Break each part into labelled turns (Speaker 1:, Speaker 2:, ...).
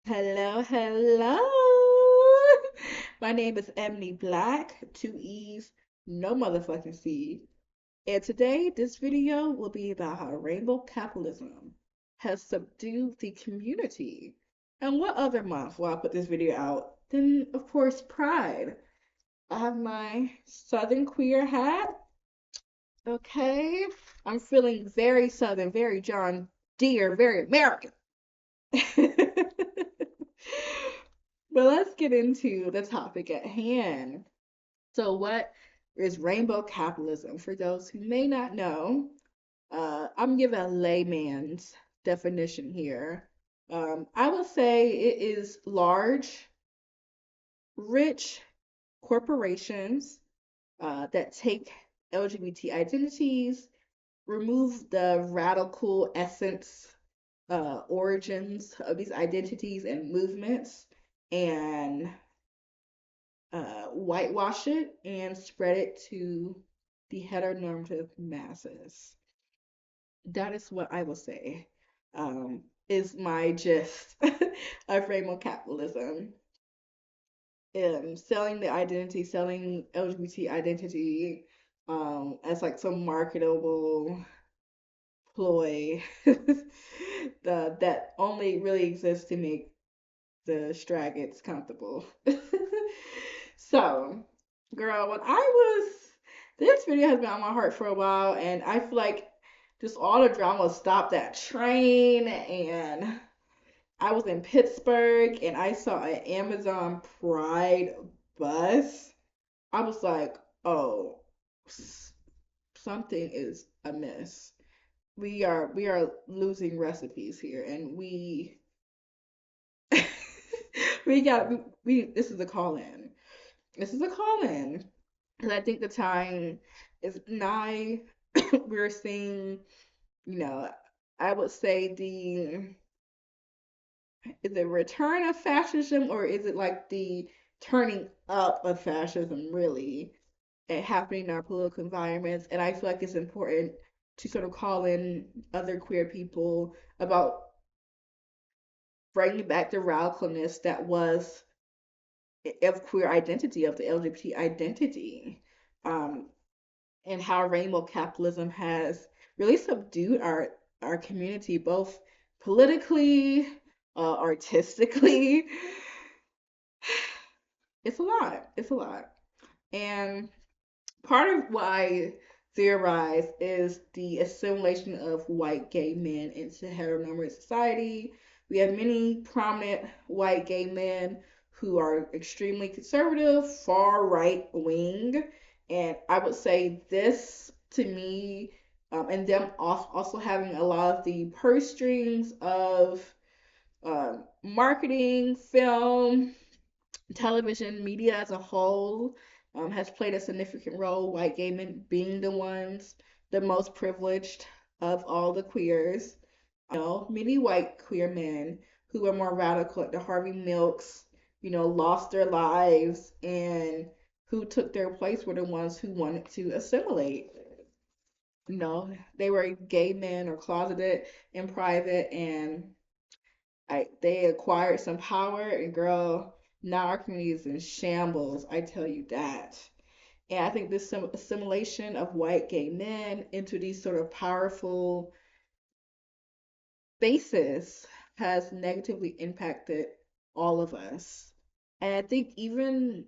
Speaker 1: Hello, hello. My name is eboneeblak, two E's, no motherfucking C. And today, this video will be about how rainbow capitalism has subdued the community. And what other month will I put this video out than, of course, Pride? I have my Southern queer hat. Okay. I'm feeling very Southern, very John Deere, very American. But let's get into the topic at hand. So, what is rainbow capitalism? For those who may not know, I'm giving a layman's definition here. I would say it is large, rich corporations that take LGBT identities, remove the radical essence, origins of these identities and movements, and whitewash it and spread it to the heteronormative masses. That is what I will say is my gist of rainbow capitalism. Selling the identity, selling LGBT identity as like some marketable ploy that only really exists to make the Straggets comfortable. So, girl, this video has been on my heart for a while, and I feel like just all the drama stopped that train. And I was in Pittsburgh and I saw an Amazon Pride bus. I was like, oh, something is amiss. We are losing recipes here, and we got we this is a call in. This is a call in. And I think the time is nigh. We're seeing, you know, I would say the is it return of fascism, or is it like the turning up of fascism really and happening in our political environments? And I feel like it's important to sort of call in other queer people about bringing back the radicalness that was of queer identity, of the LGBT identity, um, and how rainbow capitalism has really subdued our community, both politically, artistically. It's a lot. It's a lot. And part of why theorize is the assimilation of white gay men into heteronormative society. We have many prominent white gay men who are extremely conservative, far right wing, and I would say this to me, and them also having a lot of the purse strings of marketing, film, television media as a whole has played a significant role, white gay men being the most privileged of all the queers. Many white queer men who were more radical at the Harvey Milks, lost their lives, and who took their place were the ones who wanted to assimilate. They were gay men or closeted in private, and they acquired some power, and girl, now our community is in shambles. I tell you that. And I think this assimilation of white gay men into these sort of powerful spaces has negatively impacted all of us. And I think even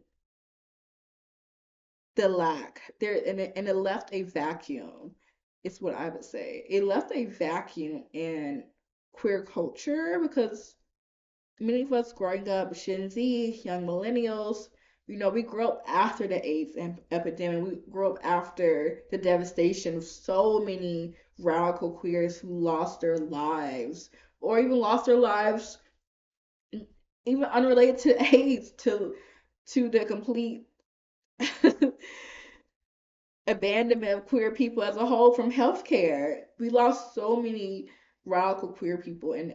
Speaker 1: the lack there, and it left a vacuum. It's what I would say. It left a vacuum in queer culture because many of us growing up, Gen Z, young millennials, we grew up after the AIDS epidemic. We grew up after the devastation of so many radical queers who lost their lives, or even lost their lives, even unrelated to AIDS, to the complete abandonment of queer people as a whole from healthcare. We lost so many radical queer people in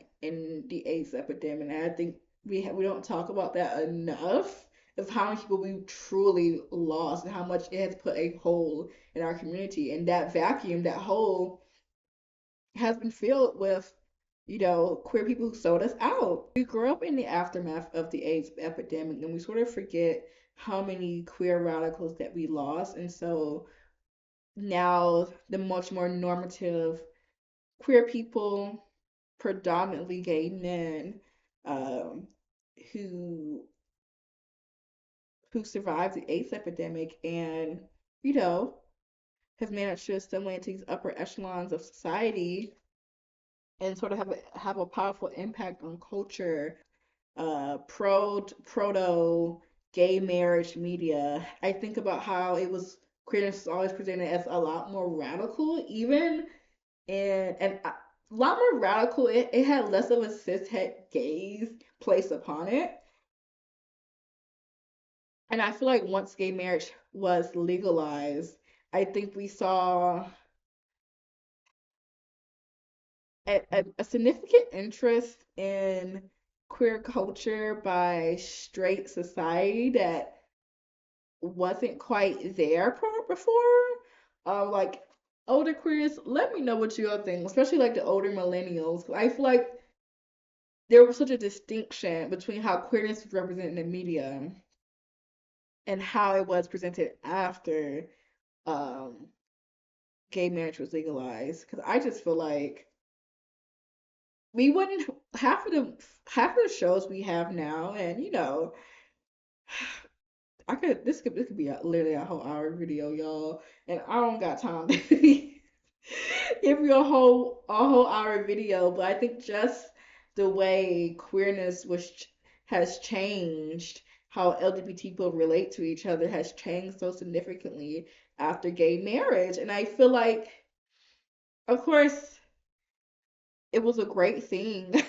Speaker 1: the AIDS epidemic, and I think we don't talk about that enough of how many people we truly lost and how much it has put a hole in our community. And that vacuum, that hole, has been filled with, queer people who sold us out. We grew up in the aftermath of the AIDS epidemic, and we sort of forget how many queer radicals that we lost. And so now the much more normative queer people, predominantly gay men, um, who survived the AIDS epidemic and, you know, have managed to assimilate into these upper echelons of society and sort of have a powerful impact on culture. Proto gay marriage media. I think about how it was queerness was always presented as a lot more radical, even and a lot more radical. It had less of a cishet gaze placed upon it. And I feel like once gay marriage was legalized, I think we saw a significant interest in queer culture by straight society that wasn't quite there before. Like older queers, let me know what you all think, especially like the older millennials. 'Cause I feel like there was such a distinction between how queerness was represented in the media and how it was presented after um gay marriage was legalized. Because I just feel like we wouldn't half of the shows we have now, and I could this could be literally a whole hour video, y'all, and I don't got time to give you a whole hour video, but I think just the way queerness has changed, how LGBT people relate to each other has changed so significantly after gay marriage, and I feel like, of course, it was a great thing.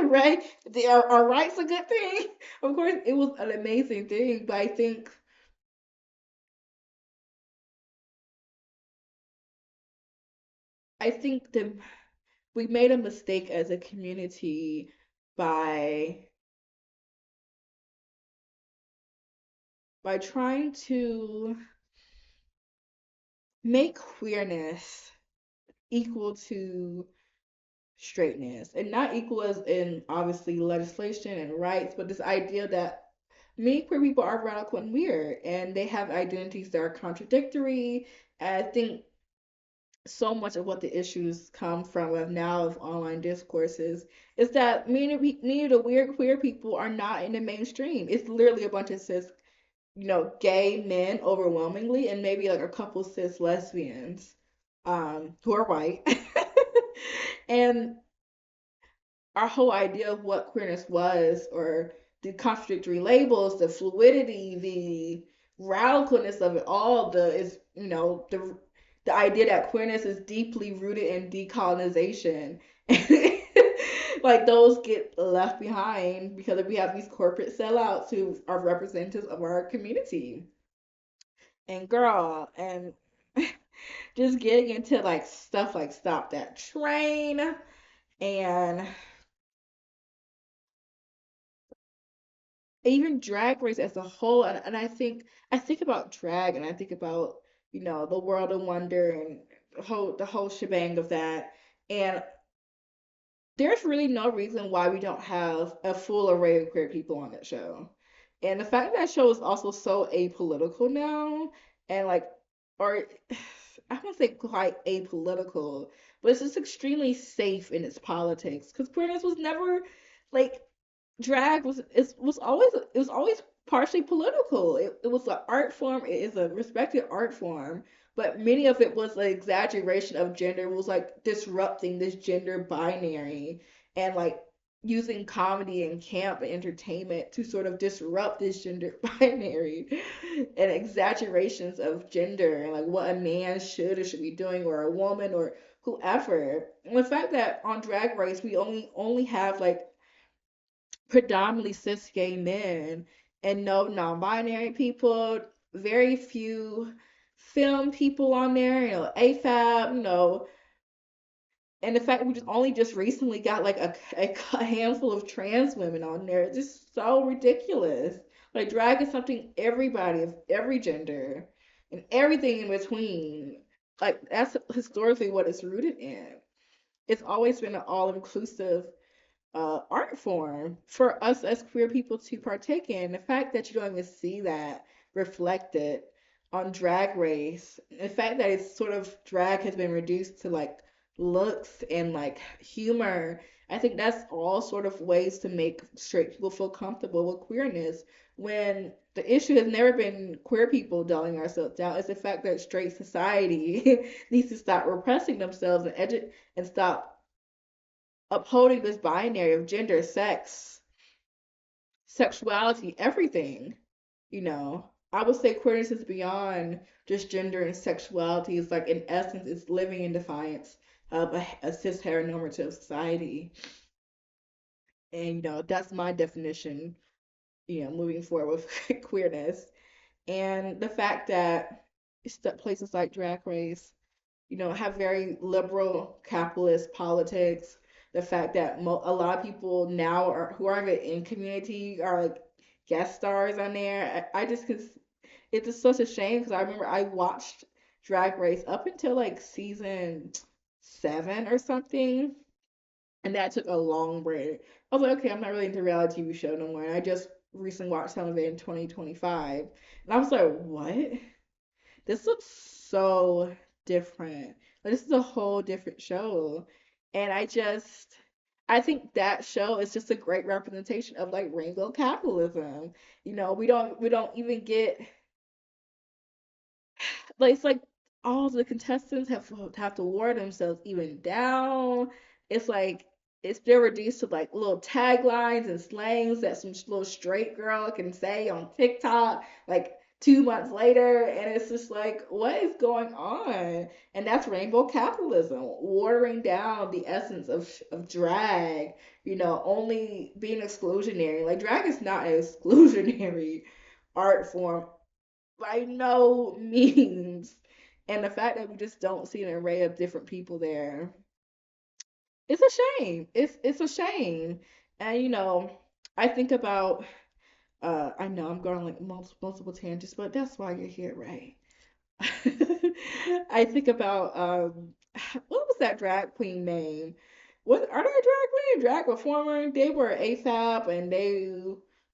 Speaker 1: Right? Are rights a good thing? Of course, it was an amazing thing, but I think that we made a mistake as a community by trying to make queerness equal to straightness, and not equal as in obviously legislation and rights, but this idea that many queer people are radical and weird, and they have identities that are contradictory. And I think so much of what the issues come from of now of online discourses is that many of the weird queer people are not in the mainstream. It's literally a bunch of cis, gay men overwhelmingly, and maybe like a couple cis lesbians, who are white. And our whole idea of what queerness was, or the contradictory labels, the fluidity, the radicalness of it all, the idea that queerness is deeply rooted in decolonization. Like those get left behind because we have these corporate sellouts who are representatives of our community. And girl, and just getting into like stuff like Stop That Train and even drag race as a whole, and I think about drag, and I think about the world of wonder and the whole shebang of that, and there's really no reason why we don't have a full array of queer people on that show. And the fact that show is also so apolitical now, and like, or I won't say quite apolitical, but it's just extremely safe in its politics because queerness was never like drag was always partially political. It was an art form. It is a respected art form, but many of it was an exaggeration of gender. It was like disrupting this gender binary and like using comedy and camp and entertainment to sort of disrupt this gender binary and exaggerations of gender and like what a man should or should be doing, or a woman, or whoever. And the fact that on Drag Race we only have like predominantly cis gay men and no non-binary people, very few film people on there, AFAB, and the fact that we just only just recently got like a handful of trans women on there, it's just so ridiculous. Like drag is something everybody of every gender and everything in between. Like that's historically what it's rooted in. it's always been an all-inclusive art form for us as queer people to partake in. The fact that you don't even see that reflected on Drag Race, the fact that it's sort of drag has been reduced to like looks and like humor, I think that's all sort of ways to make straight people feel comfortable with queerness. When the issue has never been queer people dulling ourselves down, it's the fact that straight society needs to stop repressing themselves and and stop upholding this binary of gender, sex, sexuality, everything. I would say queerness is beyond just gender and sexuality. It's like, in essence, it's living in defiance of a cis heteronormative society. And, that's my definition, moving forward with queerness. And the fact that places like Drag Race, have very liberal capitalist politics. The fact that a lot of people now who aren't even in community are like guest stars on there. I just, cause it's just such a shame because I remember I watched Drag Race up until like season 7 or something, and that took a long break. I was like, okay, I'm not really into reality TV show no more. And I just recently watched some of it in 2025, and I was like, what? This looks so different. Like, this is a whole different show. And I think that show is just a great representation of like rainbow capitalism. We don't even get, like, it's like all the contestants have to wear themselves even down. It's like it's still reduced to like little taglines and slangs that some little straight girl can say on TikTok like 2 months later, and it's just like, what is going on? And that's rainbow capitalism, watering down the essence of drag. Only being exclusionary. Like, drag is not an exclusionary art form by no means. And the fact that we just don't see an array of different people there, it's a shame. It's a shame. And I think about I know I'm going like multiple tangents, but that's why you're here, right? I think about what was that drag queen name? What are they a drag queen? Drag performer? They were AFAB, and they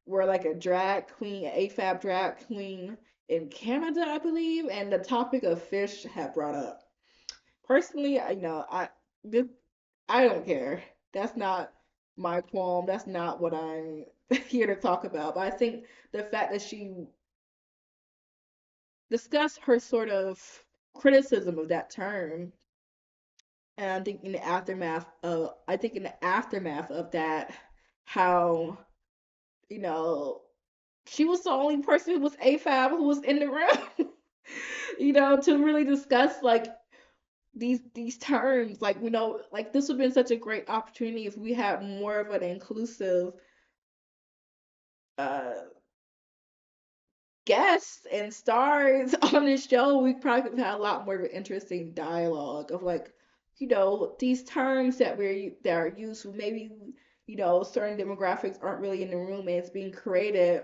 Speaker 1: were like a drag queen, AFAB drag queen in Canada, I believe. And the topic of fish had brought up. Personally, this, I don't care. That's not my qualm. That's not what I'm here to talk about. But I think the fact that she discussed her sort of criticism of that term, and I think in the aftermath of that, how, you know, she was the only person who was AFAB who was in the room, to really discuss like these terms. Like, like this would have been such a great opportunity if we had more of an inclusive uh guests and stars on this show. We probably could have had a lot more of an interesting dialogue of like, these terms that are used for maybe, certain demographics aren't really in the room and it's being created.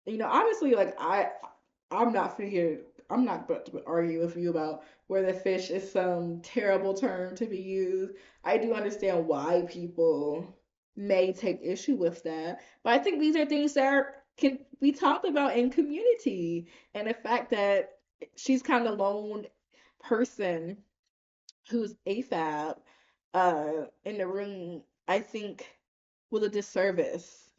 Speaker 1: Obviously, like, I'm not here. I'm not about to argue with you about whether fish is some terrible term to be used. I do understand why people may take issue with that, but I think these are things that can be talked about in community. And the fact that she's kind of lone person who's AFAB in the room, I think was a disservice.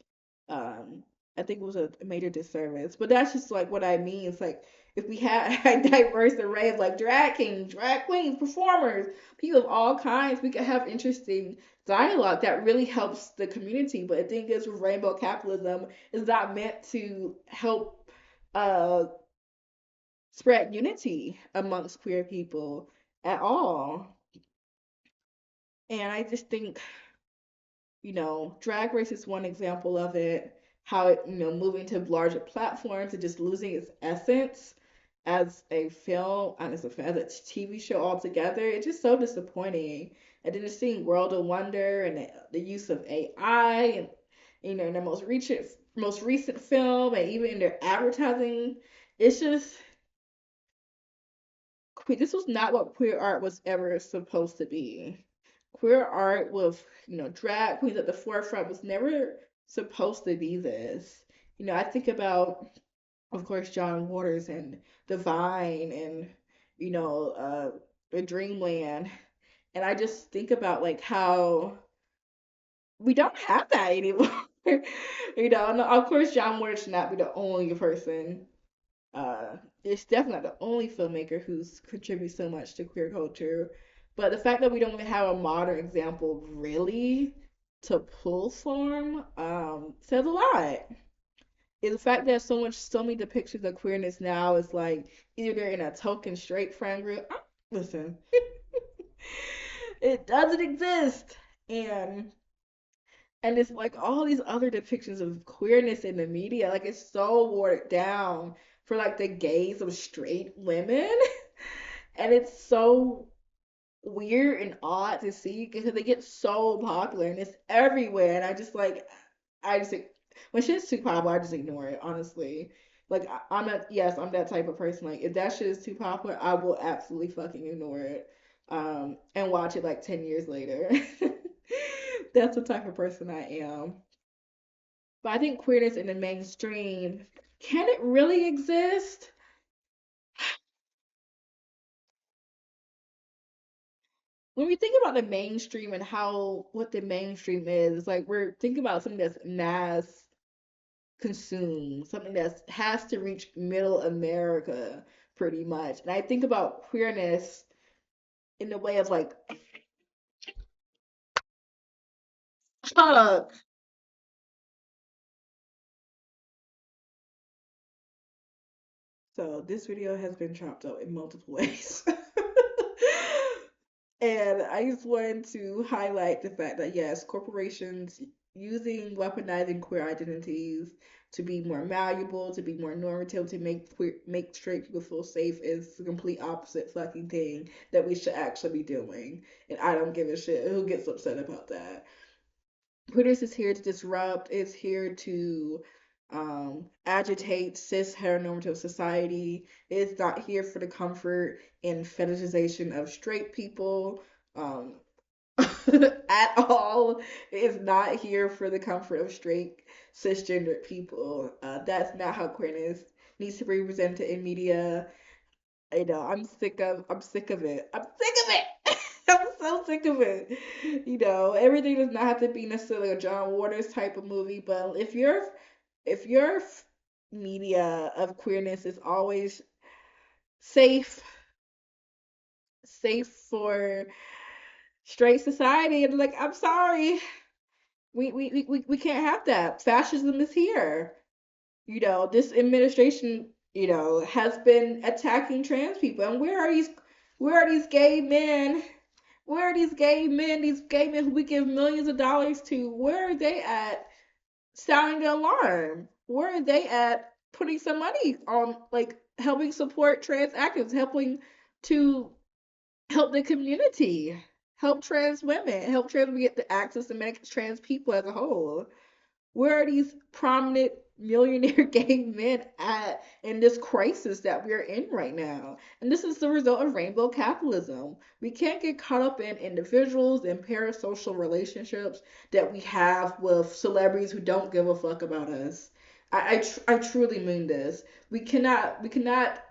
Speaker 1: Um, I think it was a major disservice. But that's just like what I mean. It's like, if we had a diverse array of like drag kings, drag queens, performers, people of all kinds, we could have interesting dialogue that really helps the community. But the thing is, with rainbow capitalism, is not meant to help uh spread unity amongst queer people at all. And I just think, Drag Race is one example of it. How it, moving to larger platforms and just losing its essence as a film, as a TV show altogether. It's just so disappointing. And then just seeing World of Wonder and the use of AI, and in their most recent film, and even in their advertising, it's just, this was not what queer art was ever supposed to be. queer art with, drag queens at the forefront was never supposed to be this. I think about, of course, John Waters and Divine and, the Dreamland. And I just think about like how we don't have that anymore. And of course, John Waters should not be the only person. It's definitely not the only filmmaker who's contributed so much to queer culture. But the fact that we don't even have a modern example really to pull from says a lot. And the fact that so many depictions of queerness now is like either in a token straight friend group. Listen, it doesn't exist. And and it's like all these other depictions of queerness in the media, like it's so watered down for like the gaze of straight women. And it's so weird and odd to see because they get so popular and it's everywhere. And I just like, when shit's too popular, I just ignore it, honestly. Like I'm not, yes, I'm that type of person. Like if that shit is too popular, I will absolutely fucking ignore it. And watch it like 10 years later. That's the type of person I am. But I think queerness in the mainstream, can it really exist? When we think about the mainstream and how what the mainstream is, like we're thinking about something that's mass consumed, something that has to reach middle America pretty much. And I think about queerness in the way of like, shut up. So this video has been chopped up in multiple ways. And I just wanted to highlight the fact that yes, corporations using weaponizing queer identities to be more malleable, to be more normative, to make straight people feel safe is the complete opposite fucking thing that we should actually be doing. And I don't give a shit who gets upset about that. Quitters is here to disrupt, is here to agitate cis heteronormative society. It's not here for the comfort and fetishization of straight people at all. It is not here for the comfort of straight cisgendered people. That's not how queerness needs to be presented in media. I'm sick of it. I'm sick of it. I'm so sick of it. Everything does not have to be necessarily a John Waters type of movie, but if your media of queerness is always safe, safe for straight society, and like I'm sorry, we can't have that. Fascism is here. This administration, has been attacking trans people. And where are these gay men? Where are these gay men who we give millions of dollars to? Where are they at sounding the alarm? Where are they at putting some money on like helping support trans activists, helping to help the community, help trans women, help trans women get the access to make trans people as a whole? Where are these prominent millionaire gay men at in this crisis that we're in right now? And this is the result of rainbow capitalism. We can't get caught up in individuals and parasocial relationships that we have with celebrities who don't give a fuck about us. I truly mean this. We cannot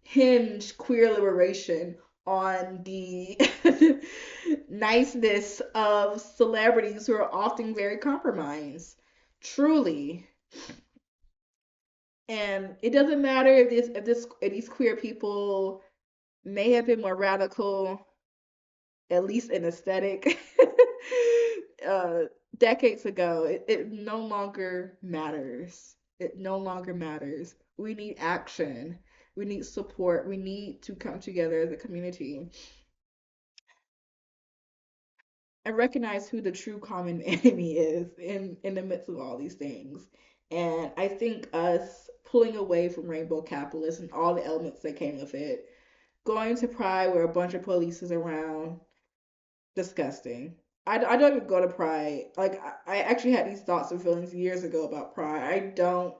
Speaker 1: hinge queer liberation on the niceness of celebrities who are often very compromised. Truly. And it doesn't matter if these queer people may have been more radical, at least in aesthetic, uh, decades ago. It no longer matters. It no longer matters. We need action. We need support. We need to come together as a community and recognize who the true common enemy is in the midst of all these things. And I think us pulling away from rainbow capitalism and all the elements that came with it, going to Pride where a bunch of police is around, disgusting. I don't even go to Pride. Like I actually had these thoughts and feelings years ago about Pride. I don't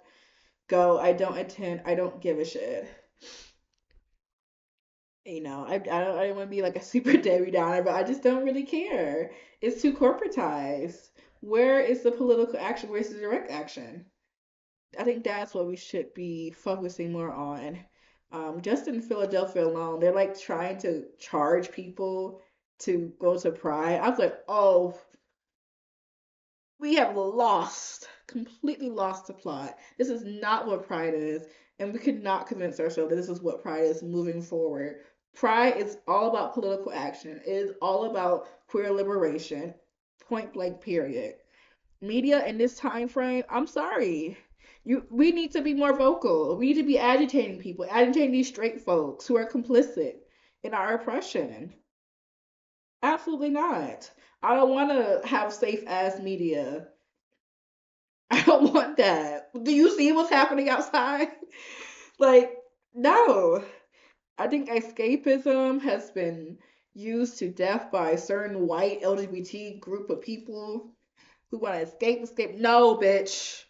Speaker 1: go. I don't attend. I don't give a shit. I don't want to be like a super Debbie Downer, but I just don't really care. It's too corporatized. Where is the political action? Where's the direct action? I think that's what we should be focusing more on. Just in Philadelphia alone, they're like trying to charge people to go to Pride. I was like, oh, we have completely lost the plot. This is not what Pride is, and we could not convince ourselves that this is what Pride is moving forward. Pride is all about political action. It is all about queer liberation. Point blank, period. Media in this time frame, I'm sorry. We need to be more vocal. We need to be agitating people, agitating these straight folks who are complicit in our oppression. Absolutely not. I don't want to have safe ass media. I don't want that. Do you see what's happening outside? Like, no. I think escapism has been used to death by a certain white LGBT group of people who want to escape. No, bitch.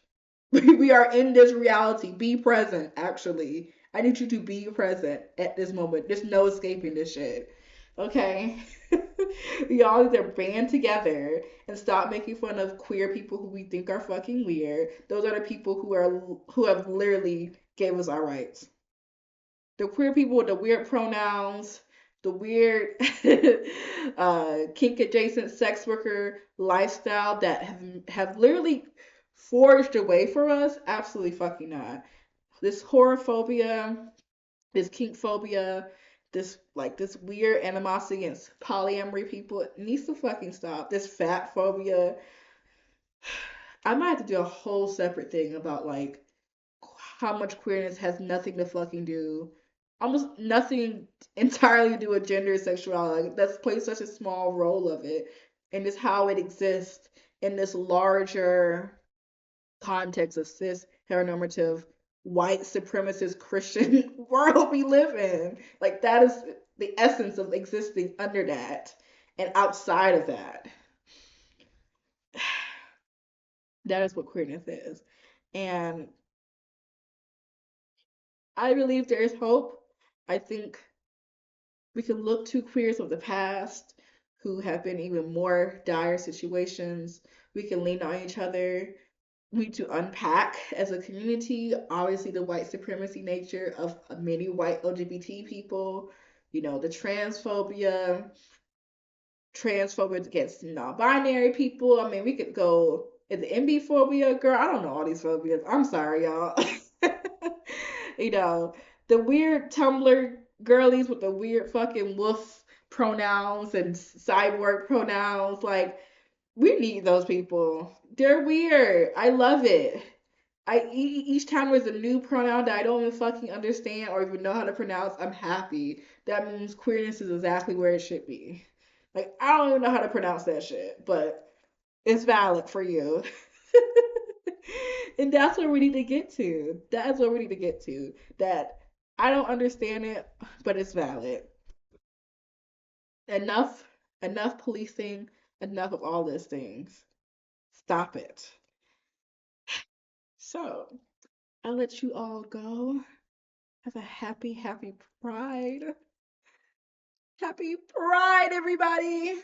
Speaker 1: We are in this reality. Be present, actually. I need you to be present at this moment. There's no escaping this shit. Okay? We all need to band together and stop making fun of queer people who we think are fucking weird. Those are the people who have literally gave us our rights. The queer people with the weird pronouns, the weird kink adjacent sex worker lifestyle that have literally forged a way for us, absolutely fucking not. This horror phobia, this kink phobia, this weird animosity against polyamory people, it needs to fucking stop. This fat phobia. I might have to do a whole separate thing about like how much queerness has nothing to fucking do, almost nothing entirely to do with gender and sexuality. Like, that's plays such a small role of it, and just how it exists in this larger context of cis heteronormative white supremacist Christian world we live in. Like that is the essence of existing under that, and outside of that, that is what queerness is. And I believe there is hope. I think we can look to queers of the past who have been even more dire situations. We can lean on each other. We need to unpack as a community, obviously, the white supremacy nature of many white LGBT people, the transphobia against non-binary people. I mean, we could go in the MB phobia, girl. I don't know all these phobias. I'm sorry, y'all. you know, the weird Tumblr girlies with the weird fucking wolf pronouns and cyborg pronouns. Like, we need those people. They're weird. I love it. Each time there's a new pronoun that I don't even fucking understand or even know how to pronounce, I'm happy. That means queerness is exactly where it should be. Like I don't even know how to pronounce that shit, but it's valid for you. And that's where we need to get to. That's where we need to get to. That I don't understand it, but it's valid. Enough, enough policing, enough of all these things. Stop it. So I'll let you all go. Have a happy, happy Pride. Happy Pride, everybody!